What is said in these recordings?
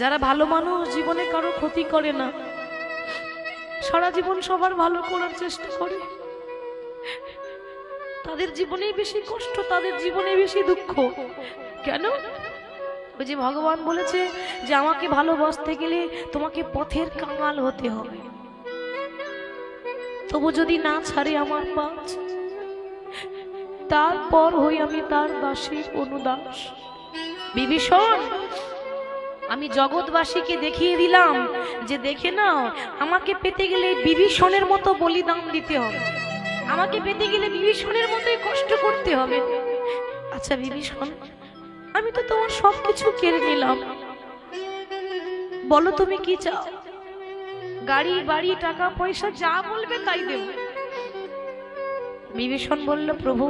যারা ভালো মানুষ জীবনে কারো ক্ষতি করে না, সারা জীবন সবার ভালো করার চেষ্টা করে, তাদের জীবনেই বেশি কষ্ট, তাদের জীবনে বেশি দুঃখ। কেন? ওই যে ভগবান বলেছে যে আমাকে ভালোবাসতে গেলে তোমাকে পথের কাঙাল হতে হবে, তবু যদি না ছাড়ে আমার পাঁচ, তারপর হই আমি তার দাসী অনুদাস। বিভীষণ, আমি জগৎবাসীকে দেখিয়ে দিলাম যে দেখে নাও, আমাকে পেতে গেলে বিভীষণের মতো বলিদান দিতে হবে, আমাকে পেতে গেলে বিভীষণের মতোই কষ্ট করতে হবে। আচ্ছা বিভীষণ, আমি তো তোমার সবকিছু কেড়ে নিলাম, বলো তুমি কি চাও? গাড়ি বাড়ি টাকা পয়সা যা বলবে তাই দেব। বিভীষণ বলল, প্রভু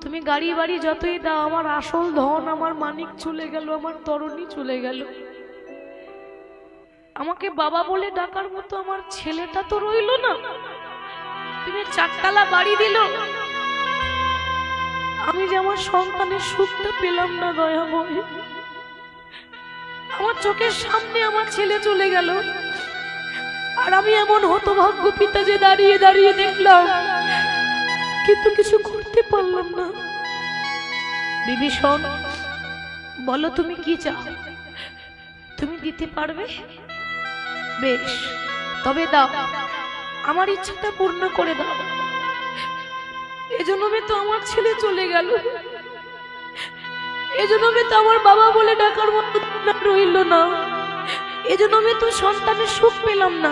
তুমি গাড়ি বাড়ি যতই দাও, আমার আসল ধন, আমার মানিক চলে গেল, আমার তরুণী চলে গেল, আমাকে বাবা বলে ডাকার মতো আমার ছেলেটা তো রইল না। তুমি চারতলা বাড়ি দিল, আমি যে আমার সন্তানের সুখটা পেলাম না দয়াময়। আমার চোখের সামনে আমার ছেলে চলে গেল, আর আমি এমন হতভাগ্য পিতা যে দাঁড়িয়ে দাঁড়িয়ে দেখলাম, কিন্তু কিছু করতে পারলাম না। বিভীষণ, বলো তুমি কি চাও? তুমি দিতে পারবে? বেশ, তবে দাও, আমার ইচ্ছাটা পূর্ণ করে দাও। এজন্যই তো আমার ছেলে চলে গেল, এজন্যই তো আমার বাবা বলে ডাকার মতো রইল না, এজন্যই তো সন্তানের সুখ পেলাম না।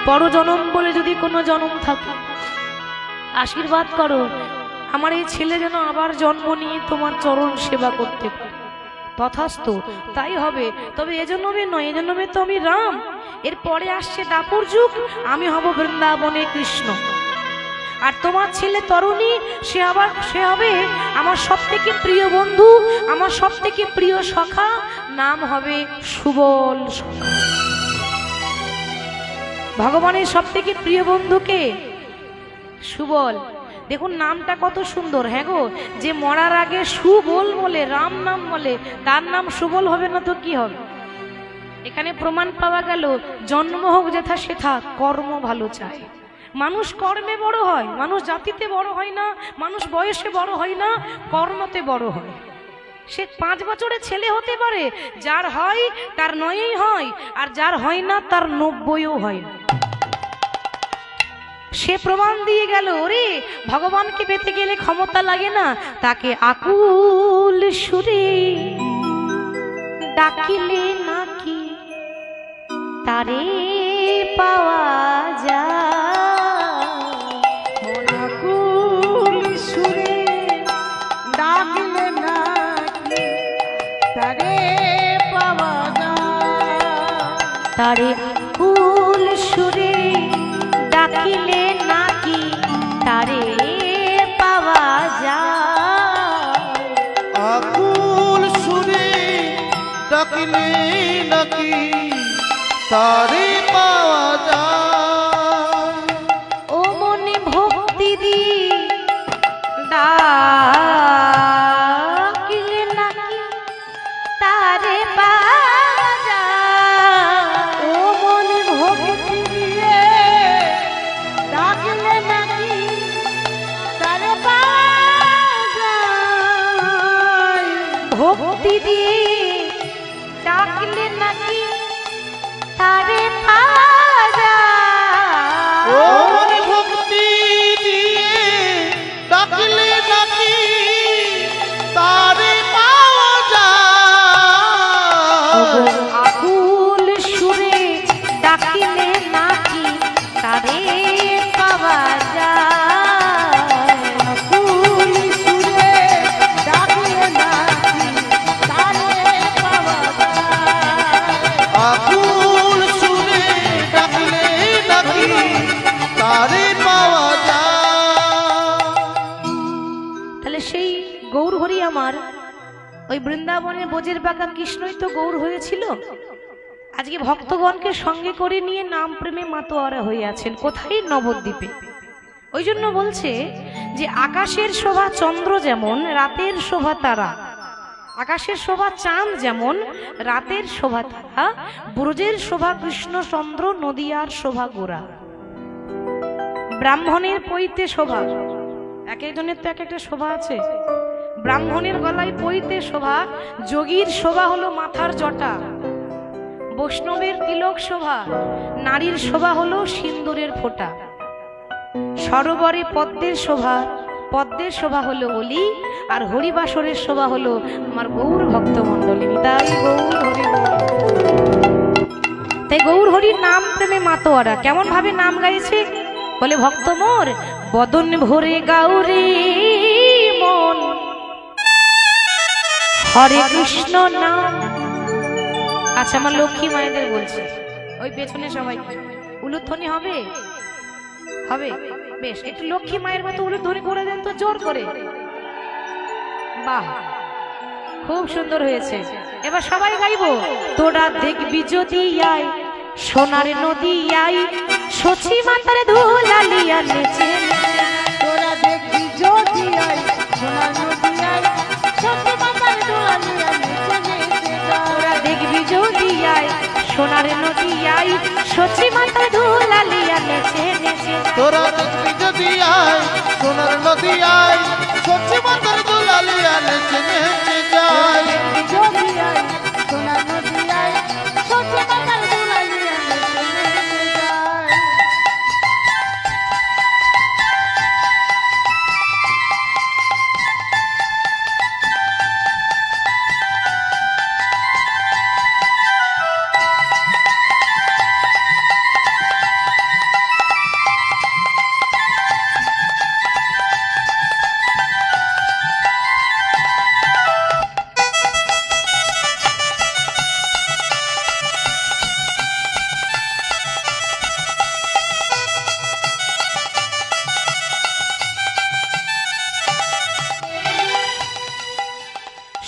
বড় জনম বলে যদি কোনো জনম থাকে, আশীর্বাদ করো আমার এই ছেলে যেন আবার জন্ম নিয়ে তোমার চরণ সেবা করতে পারে। তথাস্তু, তাই হবে। তবে এজন্যই নয়, এজন্যই তো আমি রাম, এরপরে আসছে দাপর যুগ, আমি হব বৃন্দাবনে কৃষ্ণ, আর তোমার ছেলে তরুণী, সে হবে আমার সব থেকে প্রিয় বন্ধু, আমার সব থেকে প্রিয় সখা, নাম হবে সুবল সখা। ভগবানের সব থেকে প্রিয় বন্ধুকে সুবল। দেখুন নামটা কত সুন্দর। হ্যাঁ গো, যে মরার আগে সুবল বলে, রাম নাম বলে, তার নাম সুবল হবে না তো কি হবে? এখানে প্রমাণ পাওয়া গেল, জন্ম হোক যেথা সেথা, কর্ম ভালো চায়। মানুষ কর্মে বড় হয়, মানুষ জাতিতে বড় হয় না, মানুষ বয়সে বড় হয় না, কর্মতে বড় হয়। সে 5 বছরের ছেলে হতে পারে, যার হয় তার 9ই হয়, আর যার হয় না তার 90ও হয় না। সে প্রমাণ দিয়ে গেল, ওরে ভগবানকে পেতে গেলে ক্ষমতা লাগে না, তাকে আকুল সুরে ডাকিলে নাকি তারে পাওয়া যায়। আকুল সুরে ডাকলে নাকি তারে পাওয়া যায়, তারে আকুল সুরে ডাকিলে নাকি তারে পাওয়া যায়। আকুল সুরে ডাকলে নাকি তারে পাওয়া যায়। ও মনে ভক্তি দি ডাকিলে নাকি তারে পাওয়া যায়। ও মনে ভক্তি দিয়ে ডাকলে নাকি তারে পাওয়া যায়। ভক্তি দিয়ে ডাকলে নাকি তারে পাওয়া যায়। ও মনে ভক্তি দিয়ে ডাকলে নাকি তারে পাওয়া যায়। আকুল সুরে ডাকিলে নাকি তারে পাওয়া যায়। আকুল সুরে ডাকলে নাকি তারে পাওয়া যায়। আকুল সুরে ডাকলে নাকি তারে পাওয়া যায়। তাহলে সেই গৌর হরি আমার ওই বৃন্দাবনের বোঝের বাঁকা কৃষ্ণই তো গৌর হয়েছিল। আজকে ভক্তগণকে সঙ্গে করে নিয়ে নাম প্রেমে মাতোয়ারা হয়ে আছেন কোথায়? নবদ্বীপে। ওই জন্য বলছে যে আকাশের শোভা চন্দ্র যেমন, রাতের শোভা তারা, আকাশের শোভা চাঁদ যেমন, রাতের শোভা তারা, ব্রজের শোভা কৃষ্ণ চন্দ্র, নদিয়ার শোভা গোরা। ব্রাহ্মণের পৈতে শোভা, এক একজনের তো এক একটা শোভা আছে। ব্রাহ্মণের গলায় পৈতে শোভা, যোগীর শোভা হলো মাথার জটা, বৈষ্ণবের তিলক শোভা, নারীর শোভা হলো সিন্দুরের ফোঁটা। সরোবরে পদ্মের শোভা, পদ্মের শোভা হলো অলি, আর হরিবাসরের শোভা হলো আমার গৌর ভক্ত মণ্ডলী। তাই গৌর হরি, তাই গৌর হরির নাম প্রেমে মাতোয়ারা কেমন ভাবে নাম গাইছে বলে, ভক্ত মোর বদন ভরে গাউরে মন, হরে কৃষ্ণ নাম। আচ্ছা, আমার লক্ষ্মী মায়েদের বলছে, ওই পেছনে সবাই উলুধ্বনি হবে, হবে বেশ, একটু লক্ষ্মী মায়ের মতো উলুধ্বনি করে দেন তো জোর করে। বাহ, খুব সুন্দর হয়েছে। এবার সবাই গাইবো, তোরা দেখবি যদি আয় সোনার নদী আই, সচি মাতার ধুলালিয়া নেচে। তোরা দেখবি যদি আই সোনার নদী আই, সচি মাতার ধুলালিয়া নেচে নেচে যায়। তোরা দেখবি যদি আয় সোনার নদী আই, সচি মাতার ধুলালিয়া নেচে নেচে। তোরা দেখবি যদি আয় সোনার নদী আয়, সচি মাতার ধুলালিয়া নেচে নেচে যায়। দেখবি যদি আই সোনার নদী আই, সচি মাতার ধুলালিয়া নেচে নেচে যায়।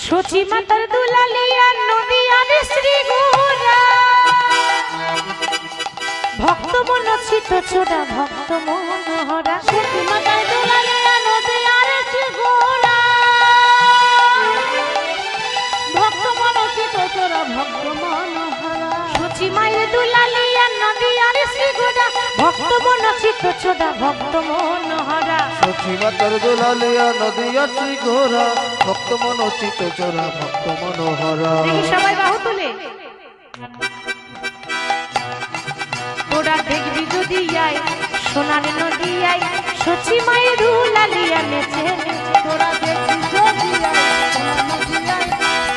সচি মাতার দুলালিয়া নদিয়ার শ্রী গোরা, ভক্ত মন চিত ছোড়া ভক্ত মনোহরা। সচি মাতার ধুলালিয়া নদিয়ার শ্রী গোরা, ভক্ত মনোচিত তোরা ভক্ত মনোহরা। সচি মায়ের দুলালিয়া নদিয়ার শ্রী গোরা, ভক্ত মন চিত ছোড়া ভক্ত মনোহরা। সচি মাতার দোলালিয়া নদিয়া শ্রী ঘোরা, ভক্ত মনোচিত চোরা ভক্ত মনোহরা। দেখি সবাই বাহু তুলে, তোরা দেখবি যদি আয় সোনার নদী আই, সচি মায়ের ধুলালিয়া নেচে নেচে। তোরা দেখবি যদি আই সোনার নদী আই,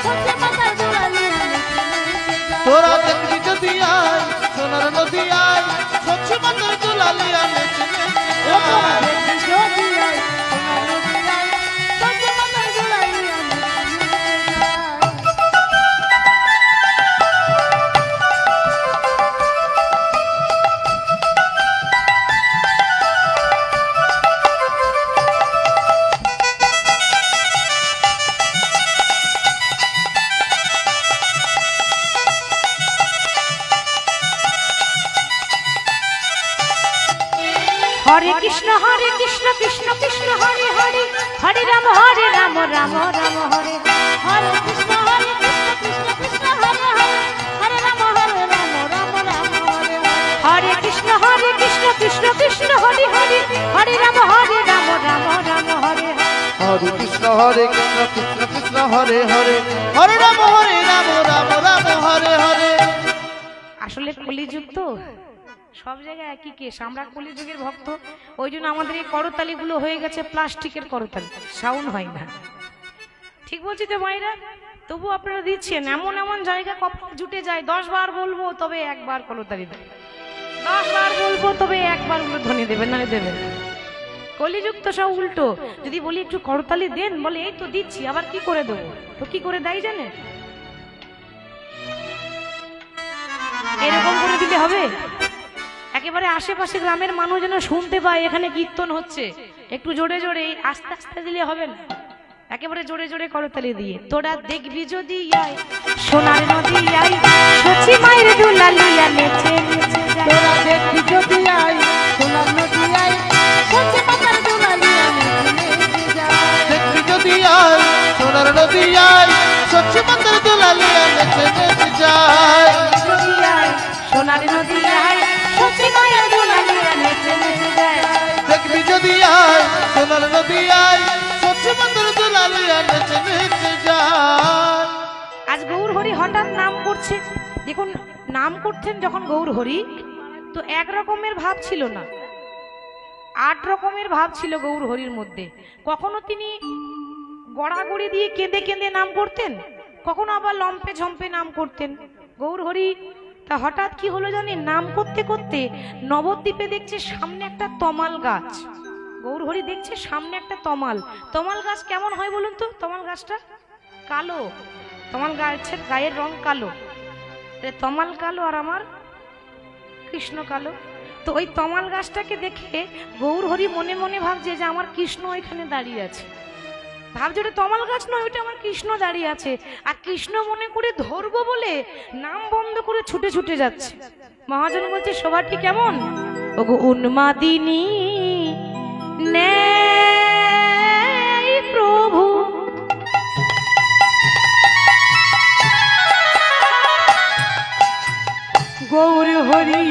সচি মাতার ধুলালিয়া নেচে নেচে যায়। তোরা দেখবি যদি আয় সোনার নদী আয়, সচি মাতার দোলালিয়া নেচে নেচে তোরা যায়। দেখবি যদি আই সোনার নদী আই, সচি মাতার ধুলালিয়া নেচে নেচে যায়। হরে কৃষ্ণ কৃষ্ণ কৃষ্ণ হরে হরে, হরে রাম রাম রাম হরে। হরে কৃষ্ণ কৃষ্ণ কৃষ্ণ হরে হরে, হরে রাম রাম রাম হরে হরে। হরে কৃষ্ণ কৃষ্ণ কৃষ্ণ হরে হরে, হরে রাম রাম রাম হরে হরে। হরে কৃষ্ণ কৃষ্ণ কৃষ্ণ হরে হরে, হরে রাম রাম রাম হরে হরে। আসলে কলিযুগ তো, সব জায়গায় একই কেস। আমরা কলিযুগের ভক্ত, ওই জন্য আমাদের এই করতালিগুলো হয়ে গেছে প্লাস্টিকের করতালি, সাউন্ড হয় না। ঠিক বলছি তো মায়েরা? তবু আপনারা দিচ্ছেন, এমন এমন জায়গা কপাল জুটে যায়, 10 বার বলবো তবে একবার করতালি দেবে, 10 বার বলবো তবে একবার ধ্বনি দেবেন, না দেবেন। কলিযুগ তো সব উল্টো। যদি বলি একটু করতালি দেন, বলে এই তো দিচ্ছি, আবার কি করে দেবো? তো কি করে দেয় জানেন? এরকম করে দিলে হবে? একেবারে আশেপাশে গ্রামের মানুষ যেন শুনতে পায় এখানে কীর্তন হচ্ছে, একটু জোরে জোরে আস্তে আস্তে দিলে হবে না, একেবারে জোরে জোরে করতালি দিয়ে। তোরা দেখবি যদি আয় সোনার নদী আই, সচি মায়ের দুলালিয়া নেচে নেচে যায়। তোরা দেখবি যদি আই সোনার নদী আই, সচি মাতার ধুলালিয়া নেচে নেচে যায়। দেখবি যদি আয় সোনার নদী আয়, সচ্ছি মন্দির দুলালি নেচে নেচে যায় নদিয়ায় সোনার নদিয়ায় সত্যি মায়ের দুলালি নেচে নেচে যায় দেখবি যদি আয় সোনার নদী আয় সচ্ছি মন্দির দুলালি নেচে নেচে যায় আজ গৌর হরি হঠাৎ নাম করছে। দেখুন, নাম করতেন যখন গৌর হরি, তো এক রকমের ভাব ছিল না, 8 রকমের ভাব ছিল গৌর হরির মধ্যে। কখনো তিনি গড়াগড়ি দিয়ে কেঁদে কেঁদে নাম করতেন, কখনো আবার লম্পে ঝম্পে নাম করতেন গৌর হরি। তা হঠাৎ কি হলো জানি, নাম করতে করতে নবদ্বীপে দেখছে সামনে একটা তমাল গাছ। গৌর হরি দেখছে সামনে একটা তমাল। তমাল গাছ কেমন হয় বলুন তো? তমাল গাছটা কালো, তমাল গাছের গায়ের রং কালো। তমাল কালো আর আমার কৃষ্ণ কালো। তো ওই তমাল গাছটাকে দেখে গৌর হরি মনে মনে ভাবছে যে আমার কৃষ্ণ ওইখানে দাঁড়িয়ে আছে। ভাবছে ওটা তমাল গাছ নয়, ওইটা আমার কৃষ্ণ দাঁড়িয়ে আছে। আর কৃষ্ণ মনে করে ধরবো বলে নাম বন্ধ করে ছুটে ছুটে যাচ্ছে। মহাজন বলছে, সবাটি কেমন? ওগো উন্মাদিনী নেই প্রভু, গৌর হরি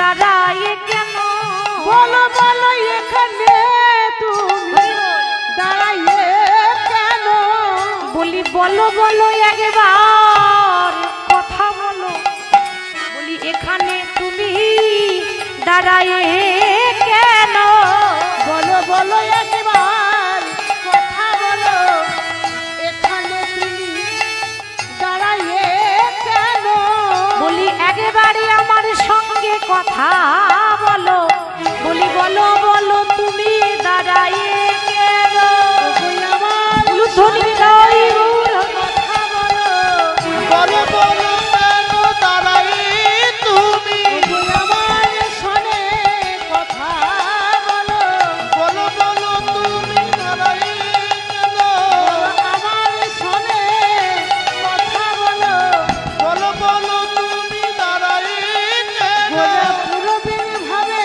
দাঁড়ায় কেন? বলো বলো এখানে তুমি দাঁড়াইয়ে কেন? বলি বলো বলো একবার কথা বলো। বলি এখানে তুমি দাঁড়ায় কেন? বলো বলো একবার কথা বলো, এখানে তুমি দাঁড়াইয়ে কেন? বলি একবারে আমার সঙ্গে কথা বলো। বলি বলো বলো তুমি দাঁড়ায় কেন? ধ্বনি গাই কথা বলো, বলো বলো কেন দাঁড়াই তুমি আমার শোনে কথা বলো, বলো বলো তুমি দাঁড়াই কেন আমার শোনে কথা বলো। বলো বলো তুমি দাঁড়াই কেন পুরবীর ভাবে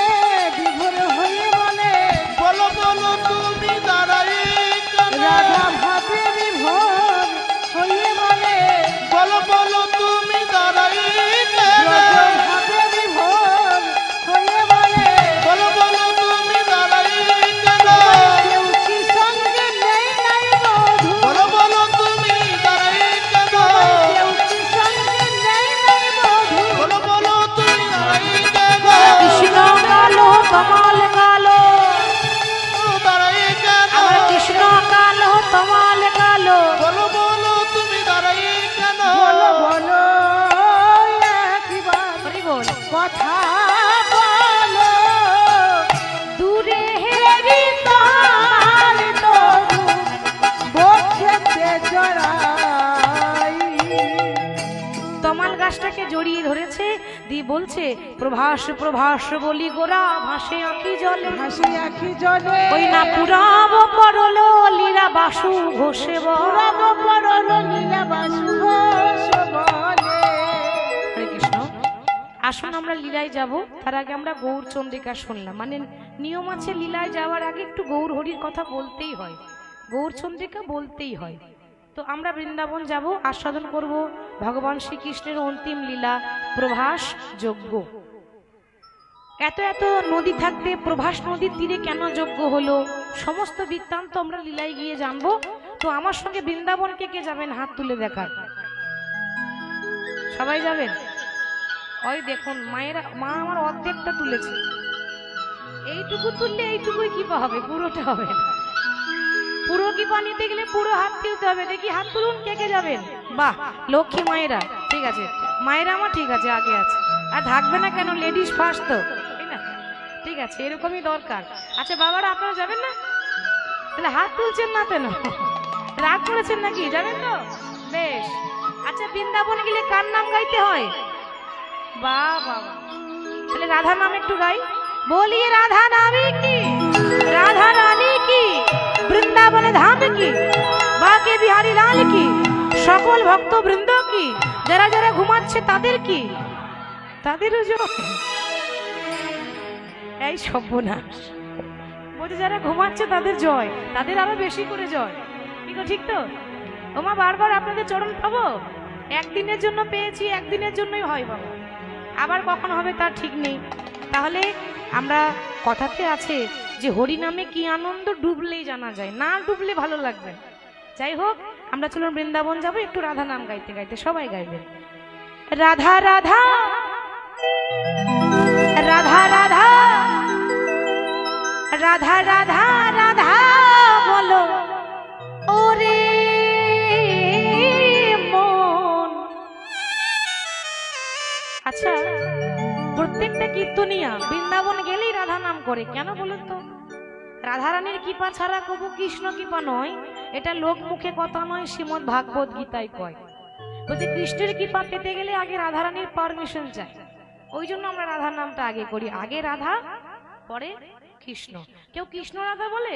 বিভোর হয়ে বলে, বলো বলো তুমি দাঁড়াই কেন রাধা ভাবে বিভোর হয়ে বলে, বলো বলো তুমি দাঁড়াই কেন ব্রজ ভাবে বিভোর হয়ে বলে, বলো বলো তুমি দাঁড়াই কেন কেউ কি সঙ্গে নেই নাই বধূ, বলো বলো তুমি দাঁড়াই কেন কেউ কি সঙ্গে নেই নাই বধূ, বলো বলো তুমি দাঁড়াই কেন কৃষ্ণ কালো কমল কালো, দাঁড়াই কেন আমার কৃষ্ণ কালো কমল কালো। বলো বলো তুমি দাঁড়াই কেন বলো বলো একবার হরি বল। কথা বলো, দূরে হেরি তার তরু বক্ষেতে জড়াই। তমাল গাছটাকে জড়িয়ে ধরেছে, দিয়ে বলছে প্রভাস প্রভাস বলি গোরা ভাসে আঁকি জলে। হাসি আখি জলে ওই না পুরাব পরল লীলা বাসু ঘোষে পুরাব পরল লীলা বাসু ঘোষ বলে। হরে কৃষ্ণ। আসুন আমরা লীলায় যাব, তার আগে আমরা গৌর চন্দ্রিকা শুনলাম। মানে নিয়ম আছে লীলায় যাওয়ার আগে একটু গৌর হরির কথা বলতেই হয়, গৌর চন্দ্রিকা বলতেই হয়। তো আমরা বৃন্দাবন যাব, আস্বাদন করব ভগবান শ্রীকৃষ্ণের অন্তিম লীলা প্রভাস যজ্ঞ। এত এত নদী থাকতে প্রভাস নদীর তীরে কেন যজ্ঞ হলো, সমস্ত বৃত্তান্ত আমরা লীলায় গিয়ে জানবো। তো আমার সঙ্গে বৃন্দাবন কে কে যাবেন হাত তুলে দেখার? সবাই যাবেন? ওই দেখুন মায়েরা, মা আমার অর্ধেকটা তুলেছে, এইটুকু তুললে এইটুকুই কিপা হবে, পুরোটা হবে না। পুরো কিপা নিতে গেলে পুরো হাত তুলতে হবে। দেখি হাত তুলুন কে কে যাবেন। বাহ, লক্ষ্মী মায়েরা, ঠিক আছে, মায়েরা আমার ঠিক আছে, আগে আছে। আর থাকবে না কেন, লেডিস ফার্স্ট তো, তাই না? ঠিক আছে, এরকমই দরকার। আচ্ছা বাবারা, আপনারা যাবেন না? তাহলে হাত তুলছেন না কেন? রাগ করেছেন নাকি? যাবেন তো? বেশ। আচ্ছা, বৃন্দাবন গেলে কার নাম গাইতে হয়? বাবা, তাহলে রাধা নাম একটু গাই। বলিয়ে রাধা নামে কি, রাধা রানী কি, বৃন্দাবন ধাম কি, বাকে বিহারী লাল কি, সকল ভক্ত বৃন্দ কি, যারা যারা ঘুমাচ্ছে তাদের কি, তাদেরও জয়। এই সর্বনাশ, বলছে যারা ঘুমাচ্ছে তাদের জয়, তাদের আরো বেশি করে জয়। ঠিক তো? ওমা, বারবার আপনাদের চরণ পাবো? একদিনের জন্য পেয়েছি, একদিনের জন্যই হয় বাবা, আবার কখন হবে তার ঠিক নেই। তাহলে আমরা, কথাতে আছে যে হরি নামে কি আনন্দ, ডুবলেই জানা যায়, না ডুবলে ভালো লাগবে। যাই হোক, আমরা চলুন বৃন্দাবন যাব, একটু রাধা নাম গাইতে গাইতে সবাই গাইবেন। রাধা রাধা রাধা রাধা রাধা রাধা রাধা বলো ওরে মন। আচ্ছা, প্রত্যেকটা কীর্তনিয়া বৃন্দাবন গেলেই রাধা নাম করে, কেন বলুন তো? রাধারানীর কৃপা ছাড়া কবু কৃষ্ণ কৃপা নয়, এটা লোক মুখে কথা নয়, শ্রীমদ ভাগবত গীতায় কয়। বলছে কৃষ্ণের কৃপা পেতে গেলে আগে রাধারানীর পারমিশন চাই, ওই জন্য আমরা রাধার নামটা আগে করি, আগে রাধা পরে কৃষ্ণ। কেউ কৃষ্ণ রাধা বলে,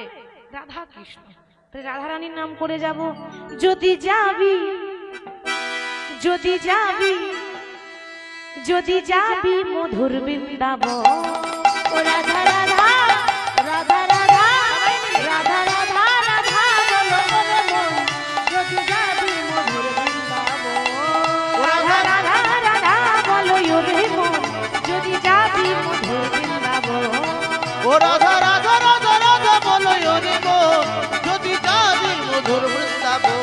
রাধা কৃষ্ণ। রাধারানীর নাম করে যাব। যদি যাবি, যদি যাবি, যদি যাবি মধুর বৃন্দাবন, ও রাধা রাধা রাধা রাধা রাধা রাধা রাধা বলো ওরে মন, যদি যাবি মধুর বৃন্দাবন। রাধা রাধা রাধা বলো ওরে মন, যদি যাবি মধুর বৃন্দাবন। ও রাধা রাধা রাধা রাধা বলো ওরে মন, যদি যাবি মধুর বৃন্দাবন।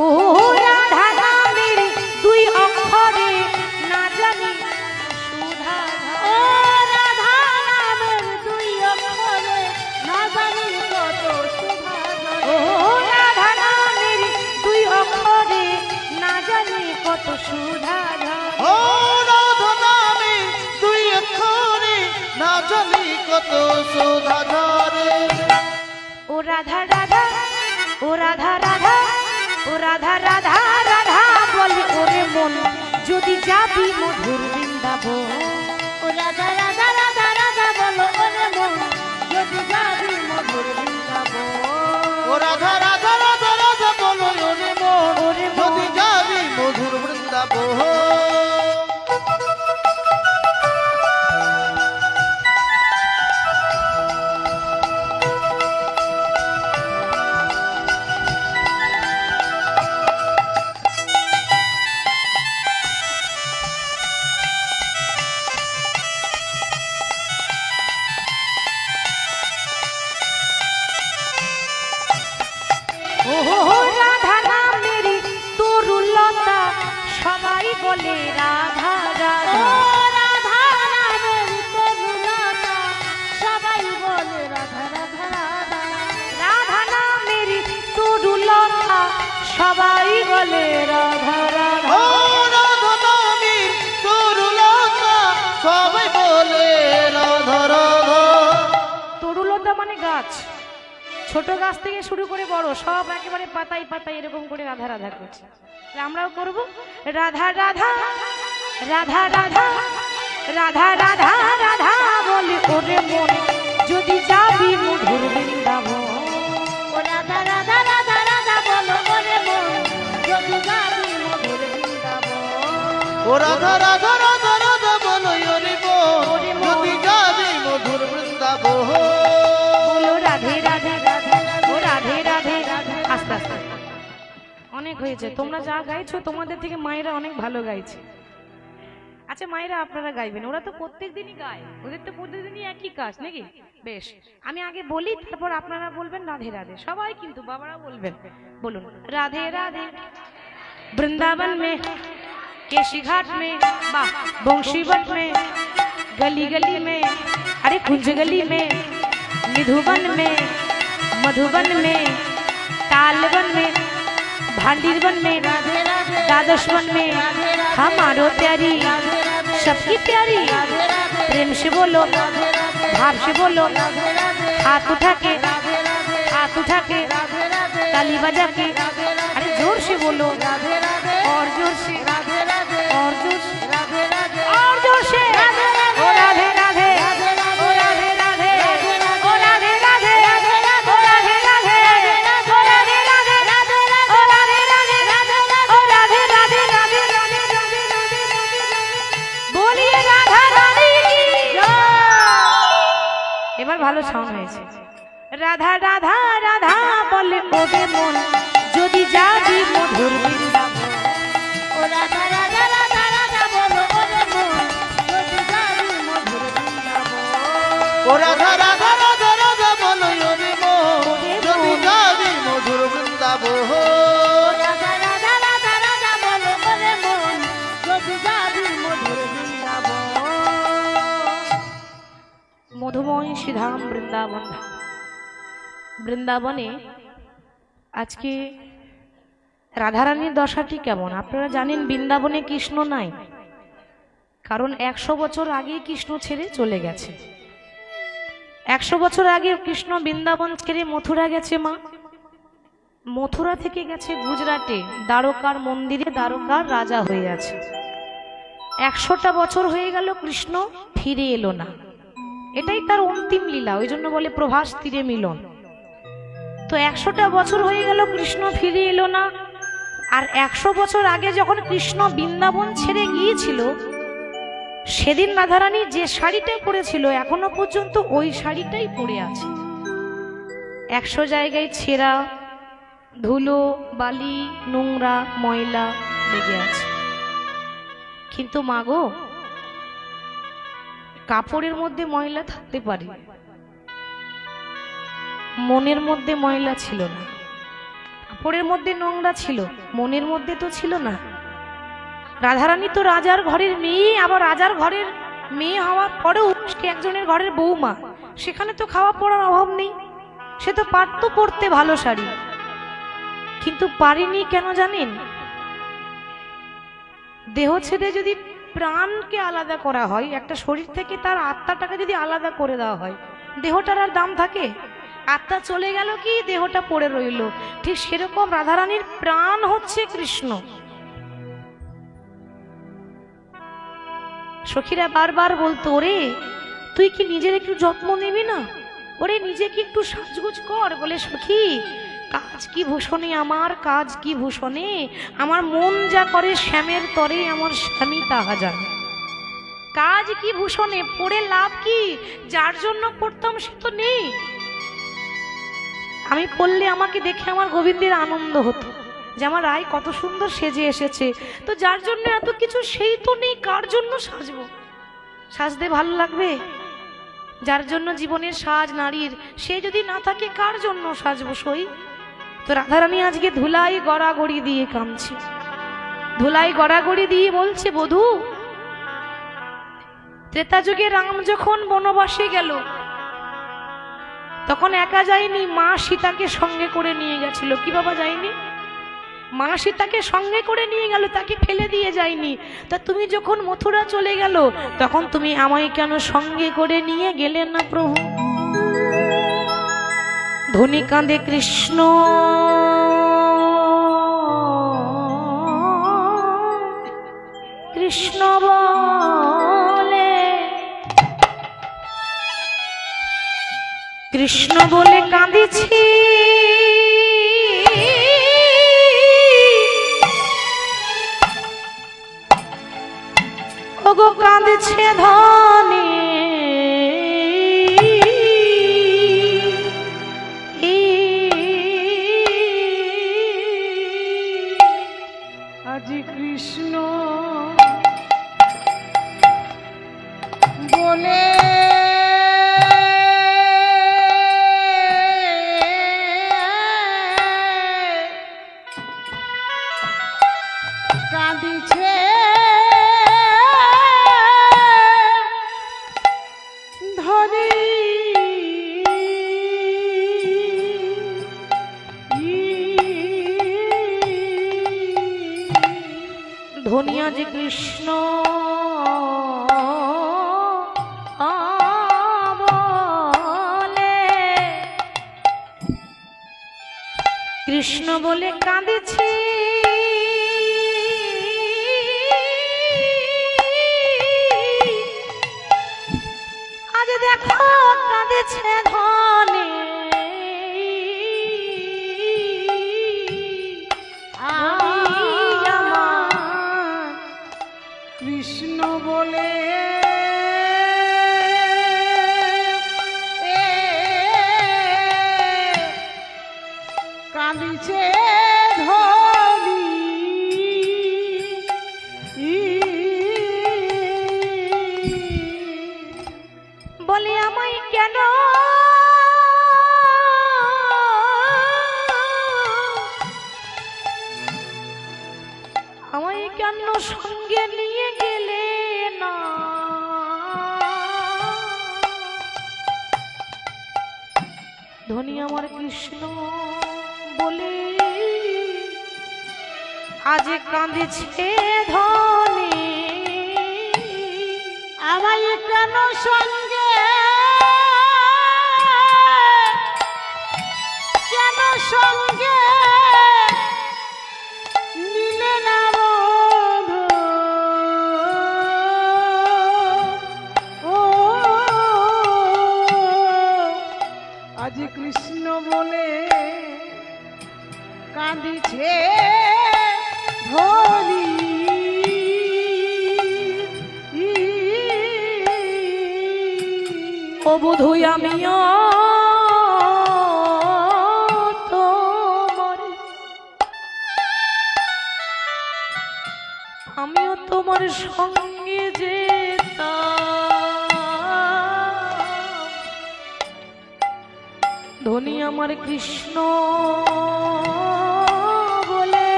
ও রাধা নামের দুই অক্ষরে না জানি সুধা। ও রাধা নামের দুই অক্ষরে না জানি কত শোভা। ও রাধা নামের দুই অক্ষরে না জানি কত সুধা। ও রাধা নামে দুই অক্ষরে না জানি কত সুধা ঝরে। ও রাধা রাধা, ও রাধা রাধা, ও রাধা রাধা রাধা বলে ওরে মন, যদি যাবি মধুর বৃন্দাবন। ও রাধা রাধা রাধা রাধা বলো ওরে মন, যদি যাবি মধুর বৃন্দাবন। ও রাধা রাধা রাধা রাধা বলো ওরে মন, ওরে মন, যদি যাবি মধুর বৃন্দাবন। সবাই বলে রাধা রাধা। ও রাধা নামের তরুলতা সবাই বলে রাধা রাধা। তরুলতা মানে গাছ, ছোট গাছ থেকে শুরু করে বড় সব একেবারে পাতায় পাতায় এরকম করে রাধা রাধা করছে। তাহলে আমরাও করব রাধা রাধা রাধা রাধা রাধা রাধা রাধা বলে ওরে মন যদি যাবি মধুর বৃন্দাবন। ও রাধা রাধা রাধা রাধা বলো ওরে মন যদি যাবি মধুর বৃন্দাবন। ও রাধা রাধা রাধা রাধা বলো ওরে মন যদি যাবি মধুর বৃন্দাবন। বলো রাধে রাধে ও রাধে রাধে। আস্তে আস্তে অনেক হয়েছে, তোমরা যা গাইছো তোমাদের থেকে মায়েরা অনেক ভালো গাইছে। আচ্ছা মায়েরা আপনারা গাইবেন, ওরা তো প্রত্যেক দিনই গায়, ওদের তো প্রত্যেকদিনই একই কাজ নাকি? বেশ, আমি আগে বলি তারপর আপনারা বলবেন রাধে রাধে, সবাই কিন্তু বাবারা বলবেন। বলুন রাধে রাধে। वृंदावन में केशी घाट में बंशीवट में गली गली में अरे कुंज गली में निधुवन में मधुबन में तालवन में भांडीरवन में द्वादशवन में हमारो प्यारी सबकी प्यारी प्रेम से बोलो भाव से बोलो हाथ उठा के ताली बजा के अरे जोर से बोलो और जोर से और जोर से और जोर से ओ राधे राधे ओ राधे राधे ओ राधे राधे ओ राधे राधे ओ राधे राधे ओ राधे राधे ओ राधे राधे राधे बोलिए राधा रानी की जय। এবার ভালো সাউন্ড হয়েছে। রাধা রাধা রাধা বলে ওরে মন যদি যাবি মধুর বৃন্দাবন। ও রাধা রাধা রাধা রাধা বলো ওরে মন যদি যাবি মধুর বৃন্দাবন। ও রাধা রাধা রাধা রাধা বলো ওরে মন যদি যাবি মধুর বৃন্দাবন। রাধা রাধা রাধা রাধা বলো ওরে মন যদি যাবি মধুর বৃন্দাবন। মধুময় শ্রীধাম বৃন্দাবন ধাম। বৃন্দাবনে আজকে রাধারানীর দশাটি কেমন আপনারা জানেন? বৃন্দাবনে কৃষ্ণ নাই, কারণ 100 বছর আগে কৃষ্ণ ছেড়ে চলে গেছে। 100 বছর আগে কৃষ্ণ বৃন্দাবন ছেড়ে মথুরা গেছে মা। মথুরা থেকে গেছে গুজরাটে দ্বারকার মন্দিরে, দ্বারকার রাজা হয়ে আছে। 100টা বছর হয়ে গেল কৃষ্ণ ফিরে এলো না, এটাই তার অন্তিম লীলা, ওই জন্য বলে প্রভাস তীরে মিলন। তো 100টা বছর হয়ে গেল কৃষ্ণ ফিরে এলো না। আর 100 বছর আগে যখন কৃষ্ণ বৃন্দাবন ছেড়ে গিয়েছিল সেদিন রাধারানী যে শাড়িটা পরেছিল এখনো পর্যন্ত ওই শাড়িটাই পরে আছে। 100 জায়গায় ছেঁড়া, ধুলো, বালি, নোংরা, ময়লা লেগে আছে। কিন্তু মাগো, কাপড়ের মধ্যে ময়লা থাকতে পারে, মনের মধ্যে ময়লা ছিল না। কাপড়ের মধ্যে নোংরা ছিল, মনের মধ্যে তো ছিল না। রাধারানী তো রাজার ঘরের মেয়ে, আবার রাজার ঘরের মেয়ে হওয়ার পরেও সে একজনের ঘরের বৌমা, সেখানে তো খাওয়া পড়ার অভাব নেই। সে তো পারতো পরতে ভালো শাড়ি, কিন্তু পারেনি কেন জানেন? দেহ ছেড়ে যদি প্রাণকে আলাদা করা হয়, একটা শরীর থেকে তার আত্মাটাকে যদি আলাদা করে দেওয়া হয়, দেহটার আর দাম থাকে? আত্মা চলে গেল কি দেহটা পড়ে রইল। ঠিক সেরকম রাধারানীর প্রাণ হচ্ছে কৃষ্ণ। সখীরা বারবার বলতো, ওরে তুই কি নিজের একটু যত্ন নিবি না? ওরে নিজেকে একটু সাজগুজ কর। বলে সখী, কাজ কি ভূষণে আমার, কাজ কি ভূষণে আমার, মন যা করে শ্যামের তরে আমার স্বামী তাহা জানে। কাজ কি ভূষণে, পড়ে লাভ কি? যার জন্য পড়তাম সে তো নেই। আমি পড়লে আমাকে দেখে আমার গোবিন্দের আনন্দ হতো যে আমার রায় কত সুন্দর সেজে এসেছে। তো যার জন্য এত কিছু সেই তো নেই, কার জন্য সাজবো? সাজতে ভালো লাগবে? যার জন্য জীবনের সাজ নারীর, সে যদি না থাকে কার জন্য সাজবো সই? তো রাধারানী আজকে ধুলাই গড়াগড়ি দিয়ে কামছে, ধুলাই গড়াগড়ি দিয়ে বলছে, বধূ ত্রেতা যুগে রাম যখন বনবাসে গেল তখন একা যায়নি, মা সীতাকে সঙ্গে করে নিয়ে গেছিল। কি বাবা যায়নি? মা সীতাকে সঙ্গে করে নিয়ে গেল, তাকে ফেলে দিয়ে যায়নি। তা তুমি যখন মথুরা চলে গেল তখন তুমি আমায় কেন সঙ্গে করে নিয়ে গেলে না প্রভু? ধনী কাঁদে কৃষ্ণ, কৃষ্ণ বলে, কৃষ্ণ বলে কাঁদিছি, ওগো কাঁদছে ধনে আজি কৃষ্ণ বলে কাঁদিছে ধনী ধনিয়া যে কৃষ্ণ বলে, কৃষ্ণ বলে কাঁদেছি, আজ দেখো কাঁদেছে ধনে কৃষ্ণ বলে কাঁদিছে ধনী বলে আমায় কেন আমায় কেন সঙ্গে নিয়ে গেলে না? ধনী আমার কৃষ্ণ বলে আজ কাঁদেছে ধনী, আমায় কেন সঙ্গে কেন সঙ্গে নিলে না বন্ধু? ও আজ কৃষ্ণ বলে কাঁদিছে ধনী ও বধূ আমিও তোমার সঙ্গে যেতাম। ধনী আমার কৃষ্ণ বলে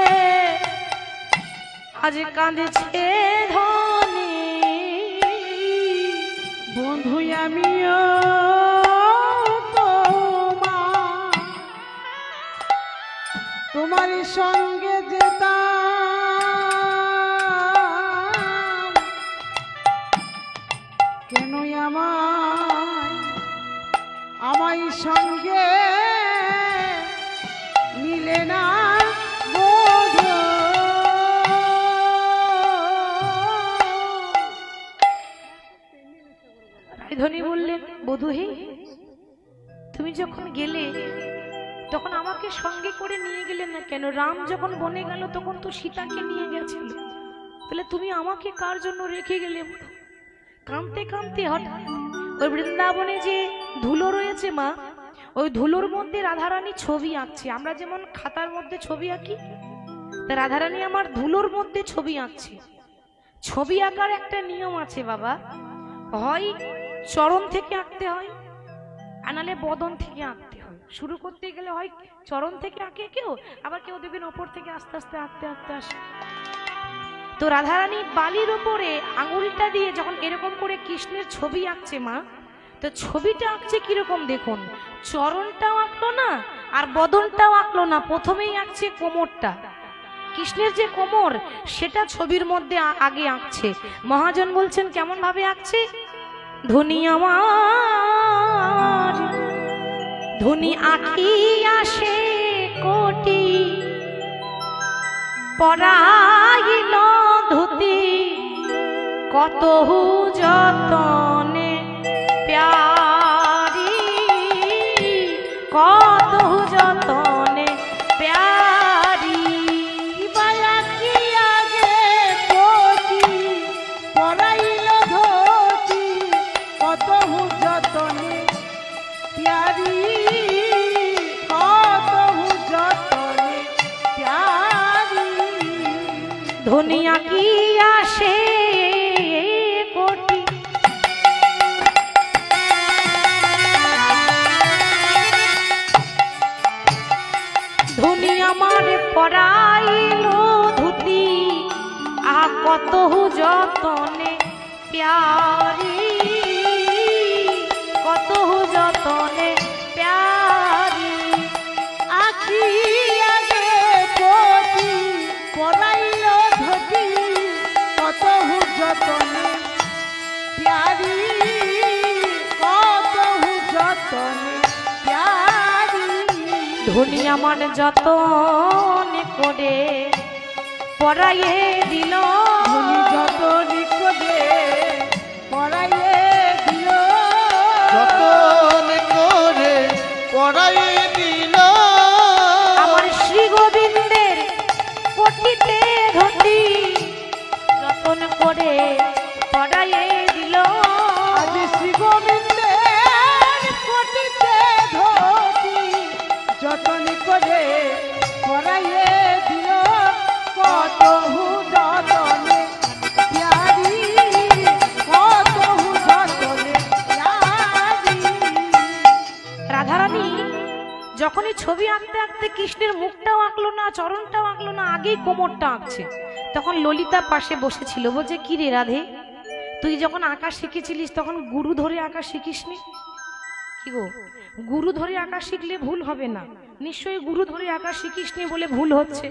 আজ কাঁদেছে ধনী, বন্ধু আমিও তোমার সঙ্গে যেতাম, কেন আমায় সঙ্গে মিলে না বধূ? ধনী বললেন বধূ হে, তুমি যখন গেলে তখন আমাকে সঙ্গে করে নিয়ে গেলে না কেন? রাম যখন বনে গেল তখন তো সীতাকে নিয়ে গেছিল, তাহলে তুমি আমাকে কার জন্য রেখে গেলে? কাঁদতে কাঁদতে হঠাৎ ওই বৃন্দাবনে যে ধুলো রয়েছে মা, ওই ধুলোর মধ্যে রাধারানী ছবি আঁকছে। আমরা যেমন খাতার মধ্যে ছবি আঁকি, তা রাধারানী আমার ধুলোর মধ্যে ছবি আঁকছে। ছবি আঁকার একটা নিয়ম আছে বাবা, হয় চরণ থেকে আঁকতে হয়, আনালে বদন থেকে আঁকতে হয়। শুরু করতে গেলে হয় চরণ থেকে আঁকে কেউ, আবার কেউ দেখবেন ওপর থেকে আস্তে আস্তে আঁকতে আঁকতে আসে। তো রাধারানী বালির ওপরে আঙুলটা দিয়ে যখন এরকম করে কৃষ্ণের ছবি আঁকছে মা, তো ছবিটা আঁকছে কিরকম দেখুন, চরণটাও আঁকলো না আর বদনটাও আঁকলো না, প্রথমেই আঁকছে কোমরটা। কৃষ্ণের যে কোমর সেটা ছবির মধ্যে আগে আঁকছে। মহাজন বলছেন কেমন ভাবে আঁকছে? ধনী আমার ধনী আঁকি আসে কোটি, পরাইল ধুতি কত যতনে প্যারি, কত যতনে প্যারি। বায়া কি আগে কোটি, পরাইল ধুতি কত যতনে প্যারি, কত যতনে প্যারি। ধনিয়া কি আসে কোটি, ধনী আমার পরাইল ধুতি কত যতনে প্যারি, কত যতনে প্যারি। আখি আগে কোটি, পরাইল ধুতি কত যতনে প্যারি, কত যতনে প্যারি। ধনী আমার যতন করে পরাইয়ে দিল, ধনী যতন করে পরাইয়ে দিল, যতন করে পড়াই দিল। আমার শ্রী গোবিন্দের কোটিতে ধতি যতন করে পরাইয়ে দিল। আজ শ্রী গোবিন্দের কোটিতে ধতি যতন করে পরাইয়ে দিল, কত যতনে প্যারি, কত যতনে প্যারি। রাধারানী যখনই ছবি আঁকতে আঁকতে কৃষ্ণের মুখটাও আঁকলো না, চরণটাও আঁকলো না, আগেই কোমরটা আঁকছে। তখন ললিতা পাশে বসেছিল, বলছে কি রে রাধে, তুই যখন আঁকা শিখেছিলিস তখন গুরু ধরে আঁকা শিখিসনি? কি গো, গুরু ধরে আঁকা শিখলে ভুল হবে না, নিশ্চয়ই গুরু ধরে আঁকা শিখিসনি বলে ভুল হচ্ছে।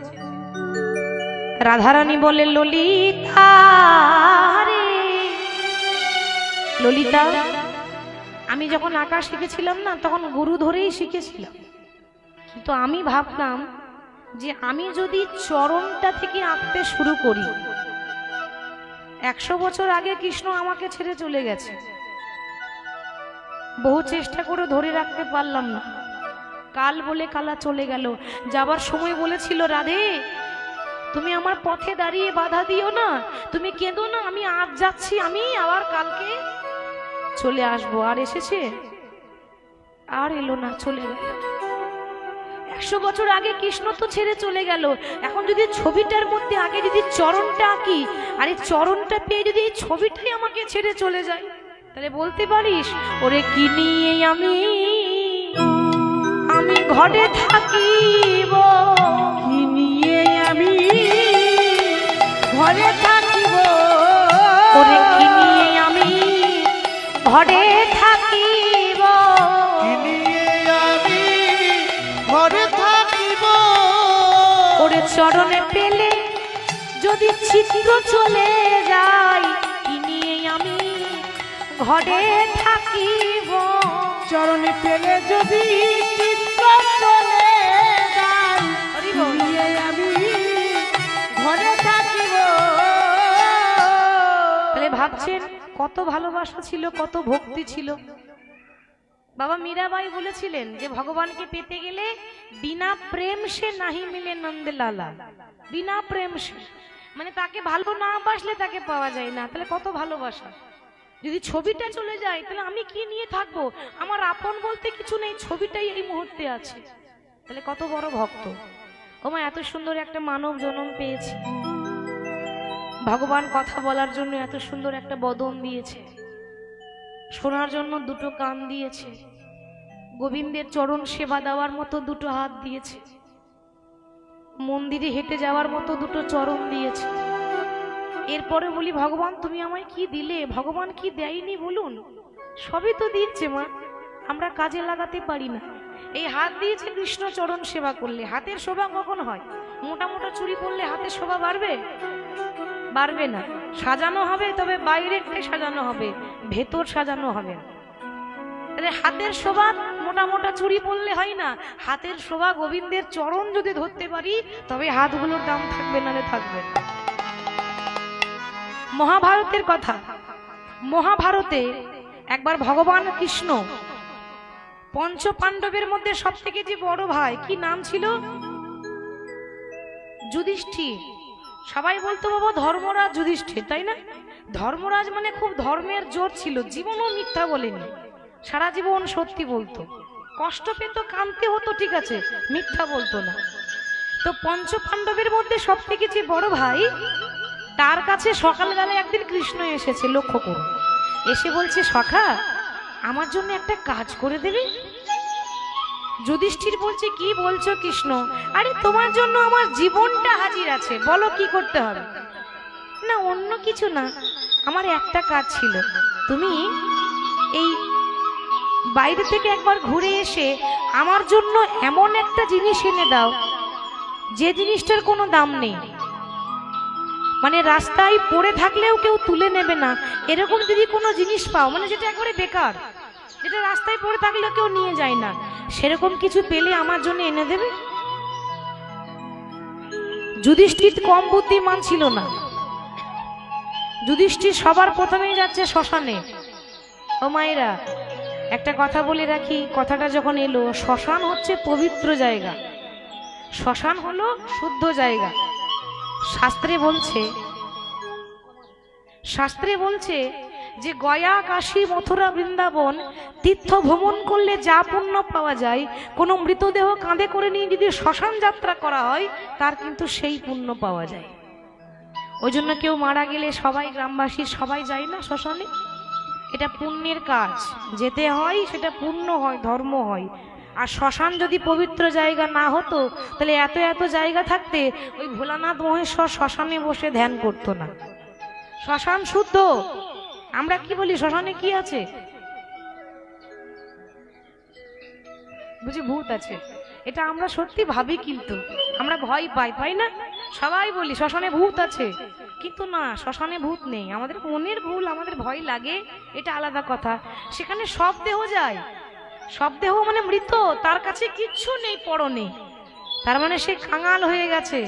রাধারানী বলে ললিতা রে, ললিতা আমি যখন আঁকা শিখেছিলাম না তখন গুরু ধরেই শিখেছিলাম, কিন্তু আমি ভাবলাম যে আমি যদি চরণটা থেকে আঁকতে শুরু করি, 100 বছর আগে কৃষ্ণ আমাকে ছেড়ে চলে গেছে, বহু চেষ্টা করে ধরে রাখতে পারলাম না, কাল বলে কালা চলে গেল। যাবার সময় বলেছিল রাধে তুমি আমার পথে দাঁড়িয়ে বাধা দিও না, তুমি কেঁদো না, আমি আজ যাচ্ছি, আমি আবার কালকে চলে আসবো। আর এসেছে? আর এলো না, চলে গেল। 100 বছর আগে কৃষ্ণ তো ছেড়ে চলে গেল, এখন যদি ছবিটার মধ্যে আগে যদি চরণটা আঁকি, আর এই চরণটা পেয়ে যদি এই ছবিটাই আমাকে ছেড়ে চলে যায়, তাহলে বলতে পারিস ওরে কি নিয়ে আমি আমি ঘরে থাকিব, কি নিয়ে আমি ঘরে থাকিব, ওরে কি নিয়ে আমি ঘরে থাকিব, কি নিয়ে আমি ঘরে থাকিব। ওরে চরণে পেলে যদি চিত্র চলে যায়, কি নিয়ে আমি ঘরে থাকিব, চরণে পেলে যদি চিত্র চলে যায়, হরি কি বল। নিয়ে আমি ঘরে থাকিব। তাহলে ভাবছেন কত ভালোবাসা ছিল, কত ভক্তি ছিল। বাবা মীরাবাই বলেছিলেন যে ভগবানকে পেতে গেলে বিনা প্রেম সে নাহি মিলে নন্দলালা, বিনা প্রেম সে, মানে তাকে ভালো না বাসলে তাকে পাওয়া যায় না। তাহলে কত ভালোবাসা, যদি ছবিটা চলে যায় তাহলে আমি কি নিয়ে থাকবো, আমার আপন বলতে কিছু নেই, ছবিটাই এই মুহূর্তে আছে। তাহলে কত বড় ভক্ত। ওমা এত সুন্দর একটা মানব জন্ম পেয়েছি, ভগবান কথা বলার জন্য এত সুন্দর একটা বদন দিয়েছে, শোনার জন্য দুটো কান দিয়েছে, গোবিন্দের চরণ সেবা দেওয়ার মতো দুটো হাত দিয়েছে, মন্দিরে হেঁটে যাওয়ার মতো দুটো চরণ দিয়েছে। এরপরে বলি ভগবান তুমি আমায় কি দিলে, ভগবান কি দেয়নি বলুন? সবই তো দিচ্ছে মা, আমরা কাজে লাগাতে পারি না। এই হাত দিয়েছে কৃষ্ণ চরণ সেবা করলে। হাতের শোভা কখন হয়? মোটা মোটা চুড়ি পরলে হাতের শোভা বাড়বে? বাড়বে না। সাজানো হবে, তবে বাইরেরটাই সাজানো হবে, ভেতর সাজানো হবে না। তাহলে হাতের শোভা মোটা মোটা চুড়ি পরলে হয় না। হাতের শোভা গোবিন্দের চরণ যদি ধরতে পারি তবে হাতগুলোর দাম থাকবে, নালে থাকবে না। মহাভারতের কথা, মহাভারতে একবার ভগবান কৃষ্ণ পঞ্চ পাণ্ডবের মধ্যে সব থেকে যে বড় ভাই, কি নাম ছিল? যুধিষ্ঠির। সবাই বলতো বাবা ধর্মরাজ যুধিষ্ঠির, তাই না? ধর্মরাজ মানে খুব ধর্মের জোর ছিল, জীবনও মিথ্যা বলেনি, সারা জীবন সত্যি বলতো। কষ্ট পেত, কাঁদতে হতো, ঠিক আছে, মিথ্যা বলতো না। তো পঞ্চ পাণ্ডবের মধ্যে সব থেকে যে বড় ভাই, তার কাছে সকালবেলায় একদিন কৃষ্ণ এসেছে, লক্ষ্য করুন। এসে বলছে, সখা আমার জন্য একটা কাজ করে দেবে? যুধিষ্ঠির বলছে, কি বলছো কৃষ্ণ? আরে তোমার জন্য আমার জীবনটা হাজির আছে, বলো কি করতে হবে। না অন্য কিছু না, আমার একটা কাজ ছিল, তুমি এই বাইরে থেকে একবার ঘুরে এসে আমার জন্য এমন একটা জিনিস এনে দাও যে জিনিসটার কোনো দাম নেই, মানে রাস্তায় পড়ে থাকলেও কেউ তুলে নেবে না, এরকম যদি কোনো জিনিস পাও, মানে যেটা একবারে বেকার, যেটা রাস্তায় পড়ে থাকলেও কেউ নিয়ে যায় না, সেরকম কিছু পেলে আমার জন্য এনে দেবে। যুধিষ্ঠির কম বুদ্ধিমান ছিল না। যুধিষ্ঠির সবার প্রথমেই যাচ্ছে শ্মশানে। ও মায়েরা, একটা কথা বলে রাখি, কথাটা যখন এলো, শ্মশান হচ্ছে পবিত্র জায়গা, শ্মশান হলো শুদ্ধ জায়গা। শাস্ত্রে বলছে যে গয়া, কাশী, মথুরা, বৃন্দাবন তীর্থ ভ্রমণ করলে যা পুণ্য পাওয়া যায়, কোনো মৃতদেহ কাঁধে করে নিয়ে যদি শ্মশান যাত্রা করা হয় তার কিন্তু সেই পুণ্য পাওয়া যায়। ওই জন্য কেউ মারা গেলে সবাই, গ্রামবাসী সবাই যায় না শ্মশানে, এটা পুণ্যের কাজ, যেতে হয়, সেটা পুণ্য হয়, ধর্ম হয়। আর শ্মশান যদি পবিত্র জায়গা না হতো তাহলে এত এত জায়গা থাকতে ওই ভোলানাথ মহেশ্বর শ্মশানে বসে ধ্যান করতো না। শ্মশান শুদ্ধ। আমরা কি বলি, শ্মশানে কি আছে? বুঝি ভূত আছে, এটা আমরা সত্যি ভাবি, কিন্তু আমরা ভয় পাই না, সবাই বলি শ্মশানে ভূত আছে, কিন্তু না, শ্মশানে ভূত নেই। আমাদের মনের ভুল, আমাদের ভয় লাগে, এটা আলাদা কথা। সেখানে সব দেহ যায়, সব দেহ মানে মৃত, তার কাছে কিচ্ছু নেই, পরনে, তার মানে সে কাঙাল হয়ে গেছে।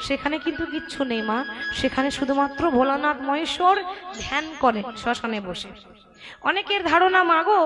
সেখানে কিন্তু কিচ্ছু নেই মা, সেখানে শুধুমাত্র ভোলানাথ মহেশ্বর ধ্যান করে শ্মশানে বসে। অনেকের ধারণা, মাগো